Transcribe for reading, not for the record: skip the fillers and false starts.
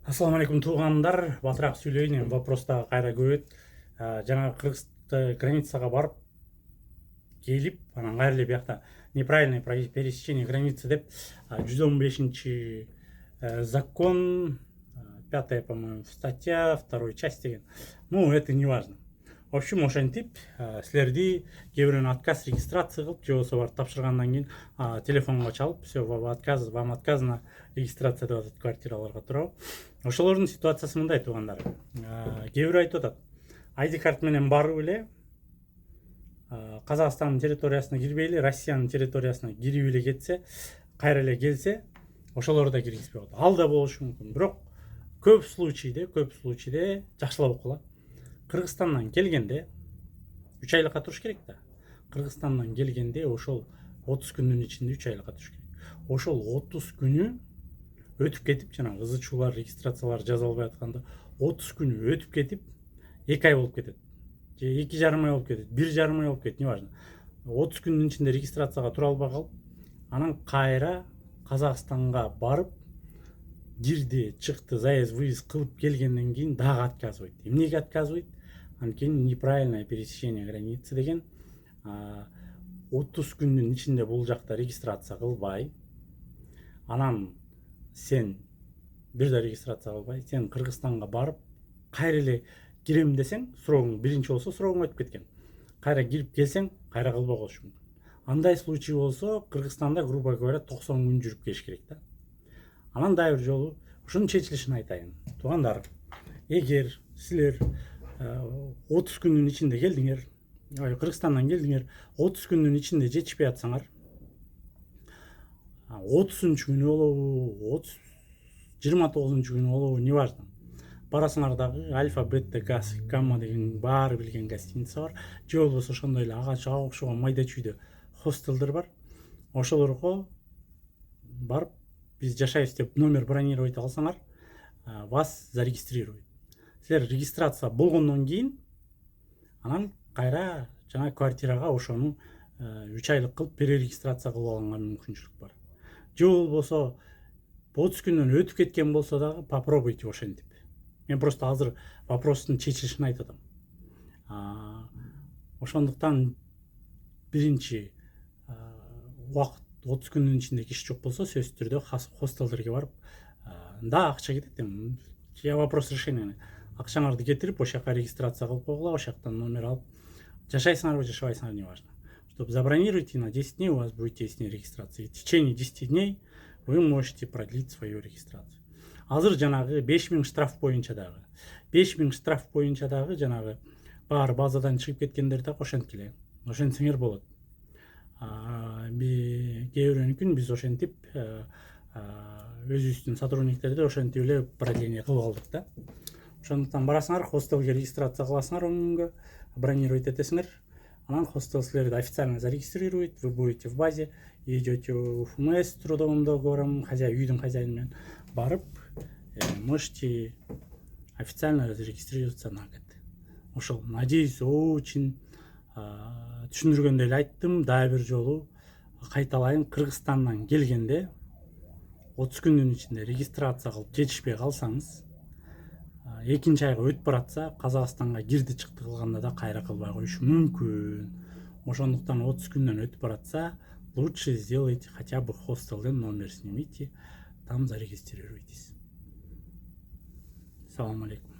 Ассаламу алейкум туугандар, батыраак сүйлөйүн, эми вопроста кайра көбөйт. Жана границага барып келип, анан кайра эле биякта неправильное пересечение границы деп 115 закон, 5-я, по-моему, статья, 2-й часть деген. Ну, это не важно. В общем, ошентип силерди кээ бирөөнү отказ регистрация кылып, же болбосо барып тапшыргандан кийин телефонго чалып, все, вам отказано регистрация деп атат квартираларга, туурабы? Ошолордун ситуациясы мындай, туугандар. Кээ бирөө айтып атат, ID карт менен барып эле Казакстандын территориясына кирбей эле, Россиянын территориясына кирип эле кетсе, кайра эле келсе, ошолорду да киргизбей коет. Ал да болушу мүмкүн. Бирок көп случайде жакшылап окула. Кыргызстандан келгенде 3 айлыкка туруш керек да. Кыргызстандан келгенде ошол 30 күндүн ичинде 3 айлыкка туруш керек. Ошол 30 күнү өтүп кетип, жанагы ызы чуулар, регистрациялар жаза албай атканда 30 күнү өтүп кетип, 2 ай болуп кетет. Же 2,5 ай болуп кетет, 1,5 ай болуп кетет, не важно. 30 күндүн ичинде регистрацияга тура албай калып, анан кайра Казакстанга барып, кирди, чыкты, заезд-выезд кылып келгенден кийин дагы отказывайт. Эмнеге отказывайт? Анткени неправильное пересечение границы деген 30 күндүн ичинде бул жакта регистрация кылбай, анан сен бир да регистрация кылбай, сен Кыргызстанга барып, кайра эле кирем десең, срогуң биринчи болсо срогуң өтүп кеткен. Кайра кирип келсең, кайра кылбай калышы мүмкүн. Андай случай болсо, Кыргызстанда, грубо говоря, 90 күн жүрүп келиш керек да. Анан дагы бир жолу ушунун чечилишин айтайын. Туугандар, эгер силер 30 күндүн ичинде келдиңер, Кыргызстандан келдиңер, 30 күндүн ичинде жетишпей атсаңар, 30-чу күнү болобу, 29-чу күнү болобу, не важно. Барасыңар дагы Альфа, Бета, Гамма деген баары билген гостиница бар. Же болбосо ошондой эле ага окшогон майда чүйдө хостелдер бар. Ошолорго барып, биз жашайбыз деп номер бронировать алсаңар, вас зарегистрируют. Силер регистрация болгондон кийин, анан кайра жана квартирага ошону 3 айлык кылып перерегистрация кылып алганга мүмкүнчүлүк бар. Же болбосо 30 күндөн өтүп кеткен болсо дагы попробуйте ошентип. Мен просто азыр вопростун чечилишин айтып атам. Ошондуктан биринчи убакыт 30 күндүн ичинде киши жок болсо, сөзсүз түрдө хостелдерге барып, да акча кетет эми. Я вопрос решения. Акчаңарды кетирип, ошол жака регистрация кылып койгула, ошол жактан номер алып, жашайсыңарбы, жашабайсыңар, не важно. Чтобы забронируйте на 10 дней, у вас будет 10 дней регистрации. В течение 10 дней вы можете продлить свою регистрацию. Азыр жанагы 5000 штраф боюнча дагы. 5000 штраф боюнча дагы жанагы баары базадан чыгып кеткендер дагы ошенткиле. Ошентсеңер болот. Кээ бирөөнүкүн биз ошентип өзүбүздүн сотрудниктерди ошентип эле продление кылып алдык да. Ошондуктан барасыңар, хостелге регистрация кыласыңар 10 күнгө, бронировать этесиңер. Анан хостел силерди официально зарегистрирует, вы будете в базе, идете в ФМС, трудовым договором, үйдүн хозяину менен барып, можете официально зарегистрироваться на год. Ошол, надеюсь, очень түшүндүргөндөй эле айттым. Дагы бир жолу кайталайын, Кыргызстандан келгенде 30 күндүн ичинде регистрация кылып жетишпей калсаңыз, экинчи айга өтүп баратса, Казакстанга кирди чыкты кылганда да кайра кылбай коюшу мүмкүн. Ошондуктан 30 күндөн өтүп баратса, лучше сделайте хотя бы хостелден номер снимите, там зарегистрируйтесь. Салам алейкум.